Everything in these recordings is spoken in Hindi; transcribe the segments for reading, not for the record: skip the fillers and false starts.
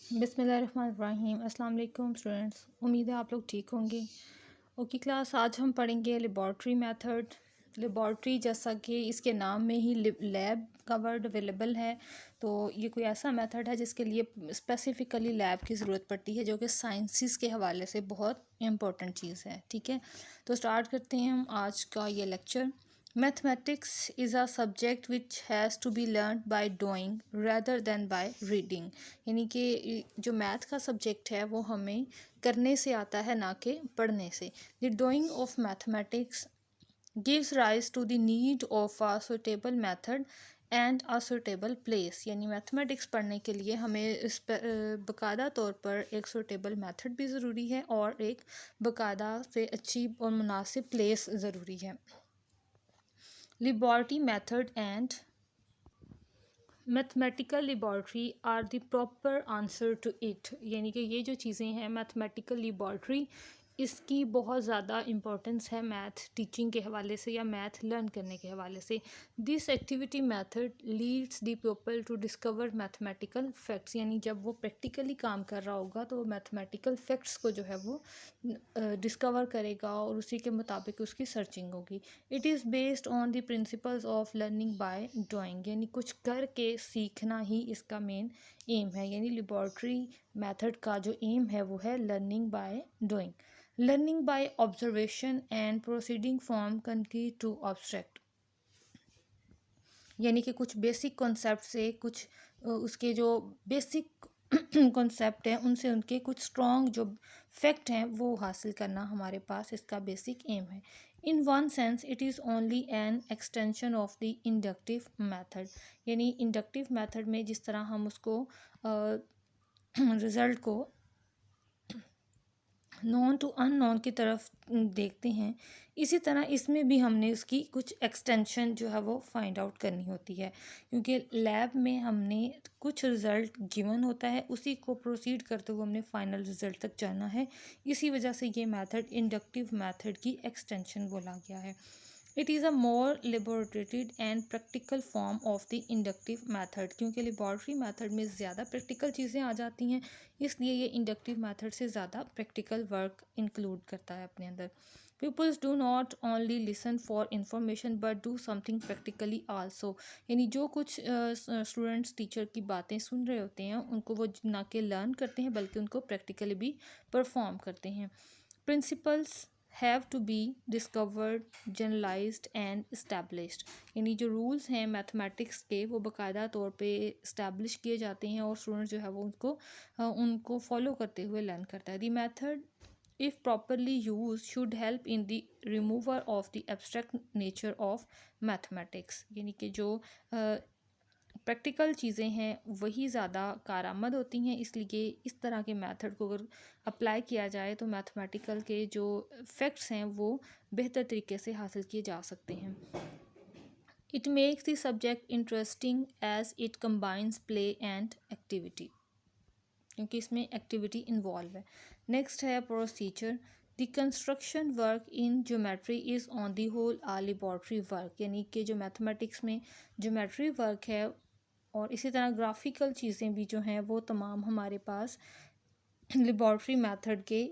बिस्मिल्लाहिर्रहमानिर्रहीम। अस्सलाम वालेकुम स्टूडेंट्स, उम्मीद है आप लोग ठीक होंगे। ओके क्लास, आज हम पढ़ेंगे लेबॉर्ट्री मेथड। लेबॉर्ट्री जैसा कि इसके नाम में ही लैब का वर्ड अवेलेबल है, तो ये कोई ऐसा मेथड है जिसके लिए स्पेसिफ़िकली लैब की ज़रूरत पड़ती है, जो कि साइंसिस के हवाले से बहुत इम्पोर्टेंट चीज़ है। ठीक है, तो स्टार्ट करते हैं हम आज का ये lecture. Mathematics is a subject which has to be learn by doing rather than by reading. यानी कि जो मैथ का सब्जेक्ट है वो हमें करने से आता है, ना कि पढ़ने से। The doing of mathematics gives rise to the need of a suitable method and a suitable place. यानी मैथमेटिक्स पढ़ने के लिए हमें इस बाकायदा तौर पर एक सुटेबल मेथड भी ज़रूरी है और एक बाकायदा से अच्छी और मुनासिब प्लेस ज़रूरी है। Laboratory method and mathematical laboratory are the proper answer to it. यानी कि ये जो चीज़ें हैं मैथमेटिकल लेबॉर्ट्री, इसकी बहुत ज़्यादा इम्पोर्टेंस है मैथ टीचिंग के हवाले से या मैथ लर्न करने के हवाले से। This activity method leads the people to discover mathematical facts. यानी जब वो प्रैक्टिकली काम कर रहा होगा तो वो मैथमेटिकल फैक्ट्स को जो है वो डिस्कवर करेगा और उसी के मुताबिक उसकी सर्चिंग होगी। It is based on the principles of learning by doing. यानी कुछ करके सीखना ही इसका मेन एम है। यानी लेबॉर्ट्री मेथड का जो एम है वो है learning by doing. Learning by observation and proceeding from concrete to abstract. यानी कि कुछ बेसिक कॉन्सेप्ट से कुछ उसके जो बेसिक कॉन्सेप्ट हैं उनसे उनके कुछ स्ट्रॉन्ग जो फैक्ट हैं वो हासिल करना हमारे पास इसका बेसिक एम है। In one sense it is only an extension of the inductive method. यानी इंडक्टिव मेथड में जिस तरह हम उसको रिज़ल्ट को नॉन टू अननोन की तरफ देखते हैं, इसी तरह इसमें भी हमने उसकी कुछ एक्सटेंशन जो है वो फाइंड आउट करनी होती है, क्योंकि लैब में हमने कुछ रिज़ल्ट गिवन होता है, उसी को प्रोसीड करते हुए हमने फाइनल रिज़ल्ट तक जाना है। इसी वजह से ये मेथड इंडक्टिव मेथड की एक्सटेंशन बोला गया है। It is a more elaborated and practical form of the inductive method. क्योंकि लेबॉर्ट्री मेथड में ज़्यादा प्रैक्टिकल चीज़ें आ जाती हैं, इसलिए ये इंडक्टिव मेथड से ज़्यादा प्रैक्टिकल वर्क इंक्लूड करता है अपने अंदर। Peoples do not only listen for information but do something practically also. यानी जो कुछ स्टूडेंट्स टीचर की बातें सुन रहे होते हैं उनको वो ना कि लर्न करते हैं बल्कि उनको प्रैक्टिकली भी परफॉर्म करते हैं। Principles have to be discovered, generalized and established. यानी जो रूल्स हैं मैथमेटिक्स के वो बाकायदा तौर पे इस्टेब्लिश किए जाते हैं और स्टूडेंट जो है वो उनको फॉलो करते हुए लर्न करता है। The method if properly used should help in the removal of the abstract nature of mathematics। यानी कि जो प्रैक्टिकल चीज़ें हैं वही ज़्यादा कारआमद होती हैं, इसलिए इस तरह के मेथड को अगर अप्लाई किया जाए तो मैथमेटिकल के जो फैक्ट्स हैं वो बेहतर तरीके से हासिल किए जा सकते हैं। It makes the subject interesting as it combines play and activity, क्योंकि इसमें एक्टिविटी इन्वॉल्व है। नेक्स्ट है procedure. The construction work in geometry is on the whole uh laboratory work. यानी कि जो मैथमेटिक्स में ज्योमेट्री वर्क है और इसी तरह ग्राफिकल चीज़ें भी जो हैं वो तमाम हमारे पास लेबॉर्ट्री मेथड के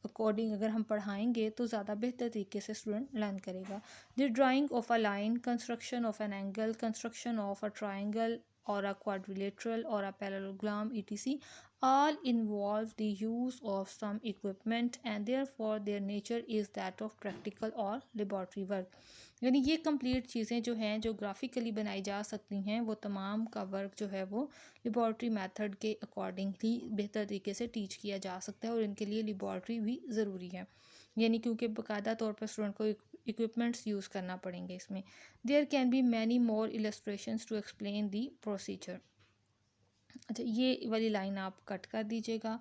अकॉर्डिंग अगर हम पढ़ाएंगे तो ज़्यादा बेहतर तरीके से स्टूडेंट लर्न करेगा। The drying of a line, construction of an angle, construction of a triangle or a quadrilateral or a parallelogram etc. all involve the use of some equipment and therefore their nature is that of practical or laboratory work। यानी ये कंप्लीट चीज़ें जो हैं जो ग्राफिकली बनाई जा सकती हैं वो तमाम का वर्क जो है वो लेबॉर्ट्री मेथड के अकॉर्डिंगली बेहतर तरीके से टीच किया जा सकता है और इनके लिए लेबॉर्ट्री भी ज़रूरी है। यानी क्योंकि बाकायदा तौर पर स्टूडेंट को इक्विपमेंट्स यूज़ करना पड़ेंगे इसमें। There can be many more illustrations to explain the procedure. अच्छा, ये वाली लाइन आप कट कर दीजिएगा।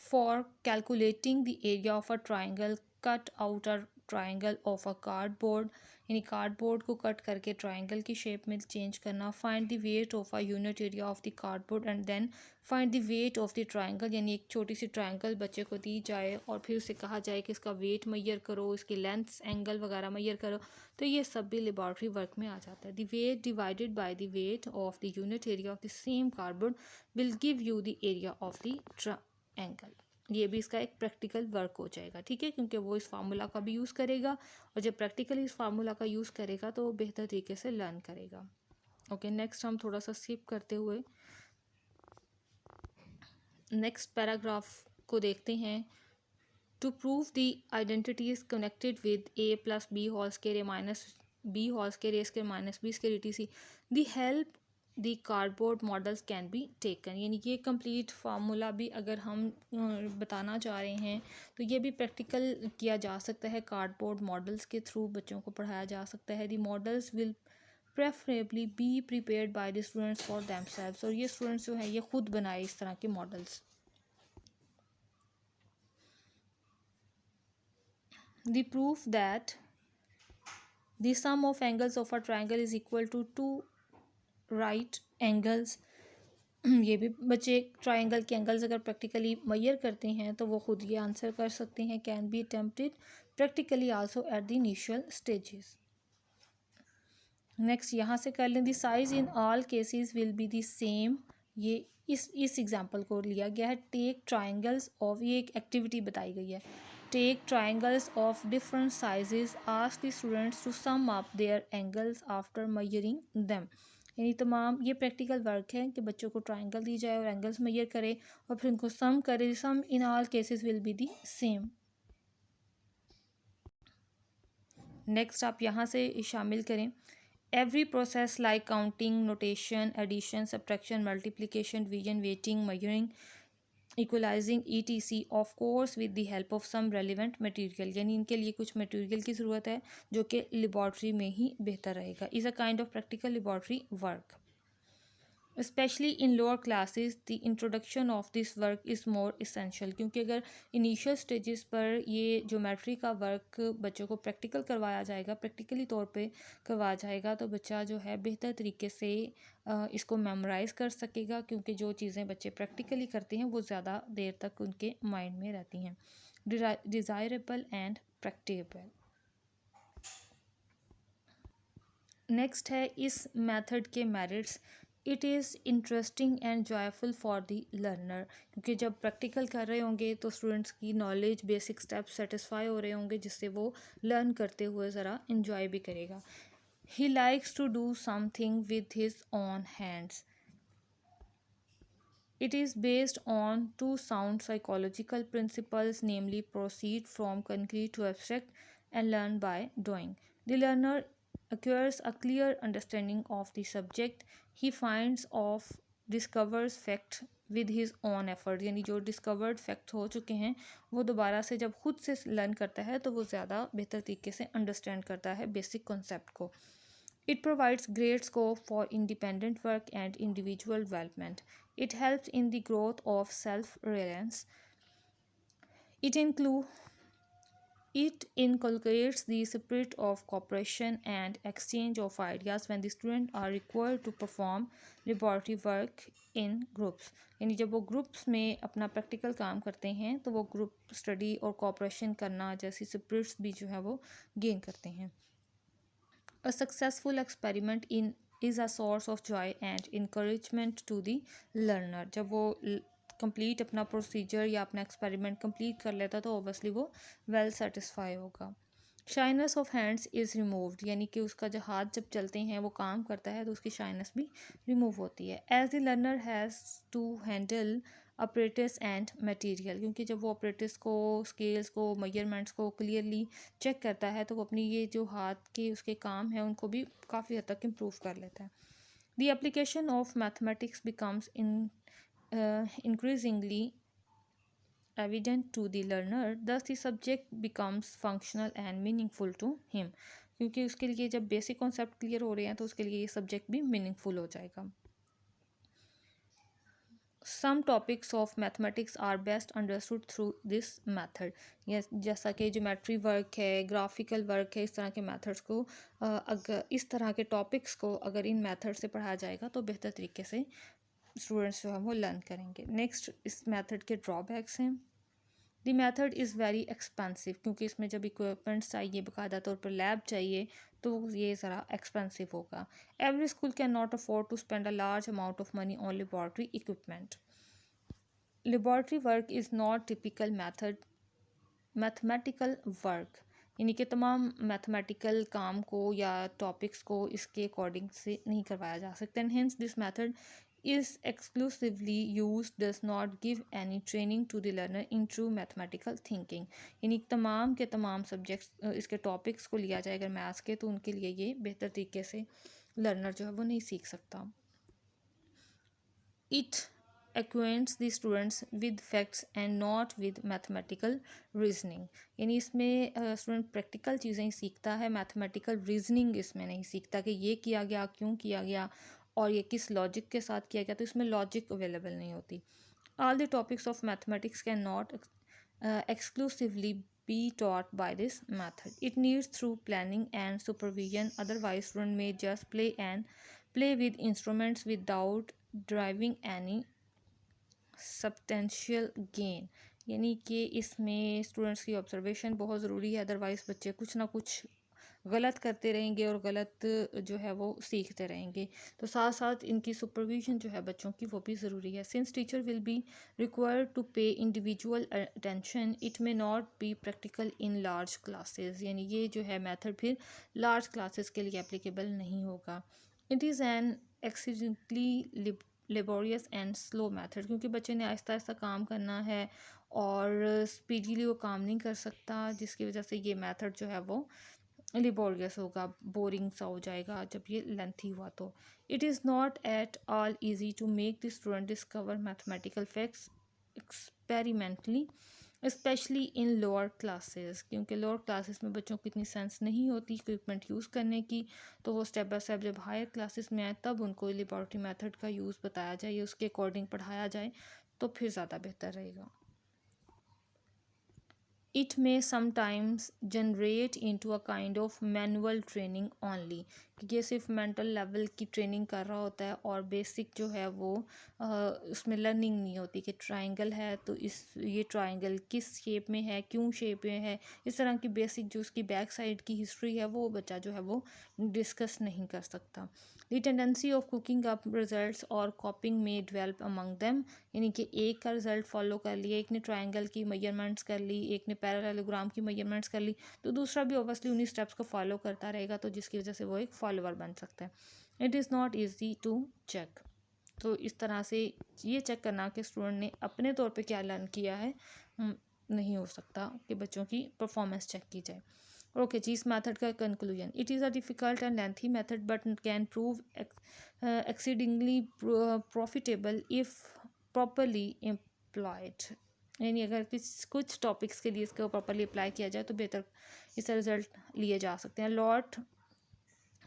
For calculating the area of a triangle, cut out a triangle of a cardboard, यानी कार्डबोर्ड को कट करके ट्राइंगल की शेप में चेंज करना। Find the weight of a unit area of the cardboard and then find the weight of the triangle, यानी एक छोटी सी ट्राइंगल बच्चे को दी जाए और फिर उसे कहा जाए कि इसका वेट मैयर करो, इसकी लेंथ एंगल वगैरह मैयर करो, तो ये सब भी लेबॉर्ट्री वर्क में आ जाता है। The weight divided by the weight of the unit area of the same cardboard will give you the area of the triangle. ये भी इसका एक प्रैक्टिकल वर्क हो जाएगा, ठीक है, क्योंकि वो इस फार्मूला का भी यूज़ करेगा और जब प्रैक्टिकली इस फार्मूला का यूज़ करेगा तो वो बेहतर तरीके से लर्न करेगा। ओके, नेक्स्ट हम थोड़ा सा स्किप करते हुए नेक्स्ट पैराग्राफ को देखते हैं। To prove the identity is connected with a plus b whole square a minus b whole square a square minus b square etc the help the cardboard models can be taken, यानी कि कंप्लीट फार्मूला भी अगर हम बताना चाह रहे हैं तो ये भी प्रैक्टिकल किया जा सकता है, कार्डबोर्ड मॉडल्स के थ्रू बच्चों को पढ़ाया जा सकता है। The models will preferably be prepared by the students for themselves, और ये स्टूडेंट्स जो है ये खुद बनाए इस तरह के models. The proof that the sum of angles of a triangle is equal to two right angles, ये भी बच्चे ट्राइंगल के एंगल्स अगर प्रैक्टिकली मैयर करते हैं तो वो खुद ये आंसर कर सकते हैं। Can be attempted practically also at the initial stages. Next यहाँ से कर लें। The size in all cases will be the same, ये इस एग्जांपल को लिया गया है। टेक ट्राइंगल्स ऑफ, ये एक एक्टिविटी बताई गई है। Take triangles of different sizes, ask the students to sum up their angles after measuring them, यानी तमाम ये प्रैक्टिकल वर्क है कि बच्चों को ट्राइंगल दी जाए और एंगल्स मेजर करे और फिर उनको सम करे। Sum in all cases will be the same. Next आप यहाँ से शामिल करें। Every process like counting, notation, addition, subtraction, multiplication, division, weighting, measuring, equalising ETC of course with the help of some relevant material, यानी इनके लिए कुछ मटेरियल की ज़रूरत है जो कि लेबॉर्ट्री में ही बेहतर रहेगा। Is a kind of practical laboratory work. Specially in lower classes the introduction of this work is more essential, क्योंकि अगर इनिशियल स्टेजेस पर ये ज्योमेट्री का वर्क बच्चों को प्रैक्टिकल करवाया जाएगा, प्रैक्टिकली तौर पे करवाया जाएगा, तो बच्चा जो है बेहतर तरीके से इसको मेमोराइज़ कर सकेगा, क्योंकि जो चीज़ें बच्चे प्रैक्टिकली करते हैं वो ज़्यादा देर तक उनके माइंड में रहती हैं। Desirable and practicable. नेक्स्ट है इस मेथड के merits. It is interesting and joyful for the learner, क्योंकि जब प्रैक्टिकल कर रहे होंगे तो स्टूडेंट्स की नॉलेज बेसिक स्टेप्स सेटिस्फाई हो रहे होंगे, जिससे वो लर्न करते हुए ज़रा इन्जॉय भी करेगा। He likes to do something with his own hands. It is based on two sound psychological principles, namely proceed from concrete to abstract and learn by doing. The learner acquires a clear understanding of the subject he finds of discovers fact with his own effort, यानी जो डिस्कवर्ड फैक्ट हो चुके हैं वो दोबारा से जब खुद से लर्न करता है तो वो ज़्यादा बेहतर तरीके से अंडरस्टैंड करता है बेसिक कॉन्सेप्ट को। It provides great scope for independent work and individual development. It helps in the growth of self-reliance. It inculcates the spirit of cooperation and exchange of ideas when the students are required to perform laboratory work in groups. यानी जब वो ग्रुप्स में अपना प्रैक्टिकल काम करते हैं तो वो ग्रुप स्टडी और कोऑपरेशन करना जैसी स्पिरिट्स भी जो है वो गेन करते हैं। A successful experiment is a source of joy and encouragement to the learner. जब वो कंप्लीट अपना प्रोसीजर या अपना एक्सपेरिमेंट कंप्लीट कर लेता तो ऑब्वियसली वो वेल सेटिस्फाई होगा। Shyness of hands is removed, यानी कि उसका जो हाथ जब चलते हैं वो काम करता है तो उसकी शाइनेस भी रिमूव होती है। As the learner has to handle operators and material, क्योंकि जब वो ऑपरेटर्स को, स्केल्स को, मेजरमेंट्स को क्लियरली चेक करता है तो वो अपनी ये जो हाथ के उसके काम हैं उनको भी काफ़ी हद तक इम्प्रूव कर लेता है। The application of mathematics becomes increasingly evident to the learner, thus the subject becomes functional and meaningful to him, क्योंकि उसके लिए जब बेसिक कॉन्सेप्ट क्लियर हो रहे हैं तो उसके लिए ये सब्जेक्ट भी मीनिंगफुल हो जाएगा। Some topics of mathematics are best understood through this method. Yes, जैसा कि ज्योमेट्री वर्क है, ग्राफिकल वर्क है, इस तरह के मेथड्स को अगर इस तरह के टॉपिक्स को अगर इन मेथड से पढ़ाया जाएगा तो बेहतर तरीके से स्टूडेंट्स जो है वो लर्न करेंगे। नेक्स्ट, इस मेथड के ड्रॉबैक्स हैं। The method is very expensive, क्योंकि इसमें जब इक्विपमेंट्स चाहिए, बाकायदा तौर पर लैब चाहिए, तो ये ज़रा एक्सपेंसिव होगा। Every school can not afford to spend a large amount of money on laboratory equipment. Laboratory work is not typical mathematical work, यानी कि तमाम मैथमेटिकल काम को या टॉपिक्स को इसके अकॉर्डिंग से नहीं करवाया जा सकता। And hence this method is exclusively used does not give any training to the learner in true mathematical thinking। यानी तमाम के तमाम सब्जेक्ट्स इसके टॉपिक्स को लिया जाए अगर मैथ्स के, तो उनके लिए ये बेहतर तरीके से लर्नर जो है वो नहीं सीख सकता। It acquaints the students with facts and not with mathematical reasoning। यानी इसमें स्टूडेंट प्रैक्टिकल चीज़ें ही सीखता है, मैथमेटिकल रीजनिंग इसमें नहीं सीखता कि ये किया गया, क्यों किया गया और ये किस लॉजिक के साथ किया गया, तो इसमें लॉजिक अवेलेबल नहीं होती। All the topics of mathematics can not exclusively be taught by this method। It needs through planning and supervision, otherwise student may just play with instruments without deriving any substantial gain. यानी कि इसमें स्टूडेंट्स की ऑब्जर्वेशन बहुत ज़रूरी है, अदरवाइज़ बच्चे कुछ ना कुछ गलत करते रहेंगे और गलत जो है वो सीखते रहेंगे। तो साथ साथ इनकी सुपरविजन जो है बच्चों की, वो भी ज़रूरी है। Since teacher will be required to pay individual attention, it may not be practical in large classes. यानी ये जो है मेथड फिर लार्ज क्लासेस के लिए एप्लीकेबल नहीं होगा। It is an accidentally laborious and slow method, क्योंकि बच्चे ने आहिस्ता आहिस्ता काम करना है और स्पीडीली वो काम नहीं कर सकता, जिसकी वजह से ये मेथड जो है वो लेबोरियस होगा, बोरिंग सा हो जाएगा जब ये लेंथी हुआ। तो it is not at all easy to make the student discover mathematical facts experimentally, specially in lower classes, क्योंकि लोअर क्लासेस में बच्चों को इतनी सेंस नहीं होती इक्विपमेंट यूज़ करने की, तो वो स्टेप बाय स्टेप जब हायर क्लासेस में आए तब उनको लेबॉर्ट्री मेथड का यूज़ बताया जाए, उसके अकॉर्डिंग पढ़ाया जाए, तो फिर ज़्यादा बेहतर रहेगा। It may sometimes generate into a kind of manual training only, कि ये सिर्फ मेंटल लेवल की ट्रेनिंग कर रहा होता है और बेसिक जो है वो उसमें लर्निंग नहीं होती कि ट्रायंगल है तो ये ट्रायंगल किस शेप में है, क्यों शेप में है, इस तरह की बेसिक जो उसकी बैक साइड की हिस्ट्री है वो बच्चा जो है वो डिस्कस नहीं कर सकता। The tendency of cooking up results और कॉपिंग में डेवलप अमंग देम, यानी कि एक का रिजल्ट फॉलो कर लिया, एक ने ट्रायंगल की मेजरमेंट्स कर ली, एक ने पैरेललोग्राम की मेजरमेंट्स कर ली, तो दूसरा भी ऑब्वियसली उन्हीं स्टेप्स को फॉलो करता रहेगा, तो जिसकी वजह से वो एक फॉलोअर बन सकता है। It is not easy to check, तो इस तरह से ये चेक करना कि स्टूडेंट ने अपने तौर पे क्या लर्न किया है नहीं हो सकता कि बच्चों की परफॉर्मेंस चेक की जाए। ओके जी, इस मेथड का conclusion, it is a difficult and lengthy method but can prove exceedingly profitable if properly employed. यानी अगर कुछ टॉपिक्स के लिए इसको प्रॉपरली अप्लाई किया जाए तो बेहतर इसका रिजल्ट लिए जा सकते हैं। Lot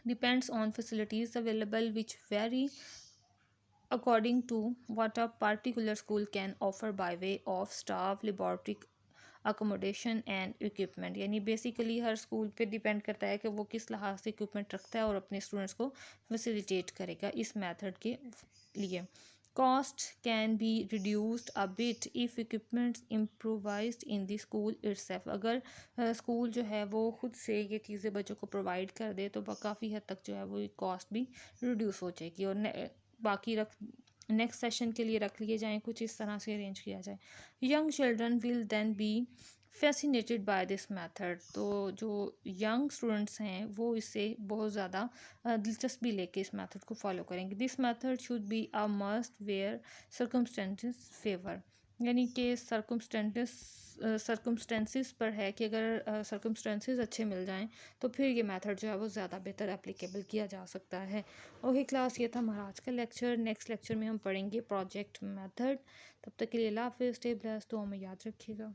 depends on facilities available which very according to what a particular school can offer by way of staff, laboratory accommodation and equipment। यानी बेसिकली हर स्कूल पे डिपेंड करता है कि वो किस लिहाज से इक्विपमेंट रखता है और अपने स्टूडेंट्स को फैसिलिटेट करेगा इस मेथड के लिए। Cost can be reduced a bit if equipments improvised in the school itself. अगर स्कूल जो है वो खुद से ये चीज़ें बच्चों को प्रोवाइड कर दे तो काफ़ी हद तक जो है वो कॉस्ट भी रिड्यूस हो जाएगी और बाकी नेक्स्ट सेशन के लिए रख लिए जाएँ, कुछ इस तरह से अरेंज किया जाए। Young children will then be fascinated by this method, तो जो यंग स्टूडेंट्स हैं वो इससे बहुत ज़्यादा दिलचस्पी लेके इस मेथड को फॉलो करेंगे। This method should be a must where circumstances favour, यानी कि सर्कमस्टेंसेस पर है कि अगर सर्कमस्टेंसेस अच्छे मिल जाएं तो फिर ये मेथड जो है वो ज़्यादा बेहतर एप्लीकेबल किया जा सकता है। ओके क्लास, ये था हमारा आज का लेक्चर। नेक्स्ट लेक्चर में हम पढ़ेंगे प्रोजेक्ट मेथड। तब तक के लिए अल्लाह हाफ़िज़, स्टे ब्लेस्ड, तो हमें याद रखिएगा।